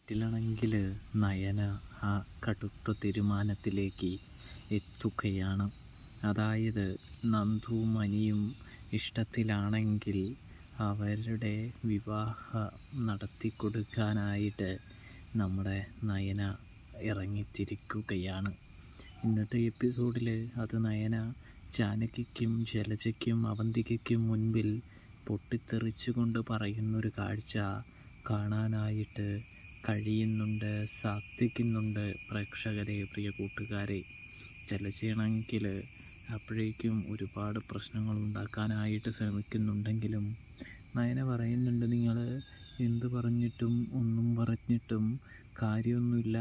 വീട്ടിലാണെങ്കിൽ നയന ആ കടുത്ത തീരുമാനത്തിലേക്ക് എത്തുകയാണ്. അതായത് നന്ദുവും അനിയും ഇഷ്ടത്തിലാണെങ്കിൽ അവരുടെ വിവാഹം നടത്തിക്കൊടുക്കാനായിട്ട് നമ്മുടെ നയന ഇറങ്ങിത്തിരിക്കുകയാണ്. ഇന്നത്തെ എപ്പിസോഡിൽ അത് നയന ജാനകിക്കും ജലജയ്ക്കും അവന്തികയ്ക്കും മുൻപിൽ പൊട്ടിത്തെറിച്ചുകൊണ്ട് പറയുന്നൊരു കാഴ്ച കാണാനായിട്ട് കഴിയുന്നുണ്ട്, സാധിക്കുന്നുണ്ട് പ്രേക്ഷകരെ, പ്രിയ കൂട്ടുകാരെ. ജലജയാണെങ്കിൽ അപ്പോഴേക്കും ഒരുപാട് പ്രശ്നങ്ങൾ ഉണ്ടാക്കാനായിട്ട് ശ്രമിക്കുന്നുണ്ടെങ്കിലും നയന പറയുന്നുണ്ട്, നിങ്ങൾ എന്ത് പറഞ്ഞിട്ടും ഒന്നും പറഞ്ഞിട്ടും കാര്യമൊന്നുമില്ല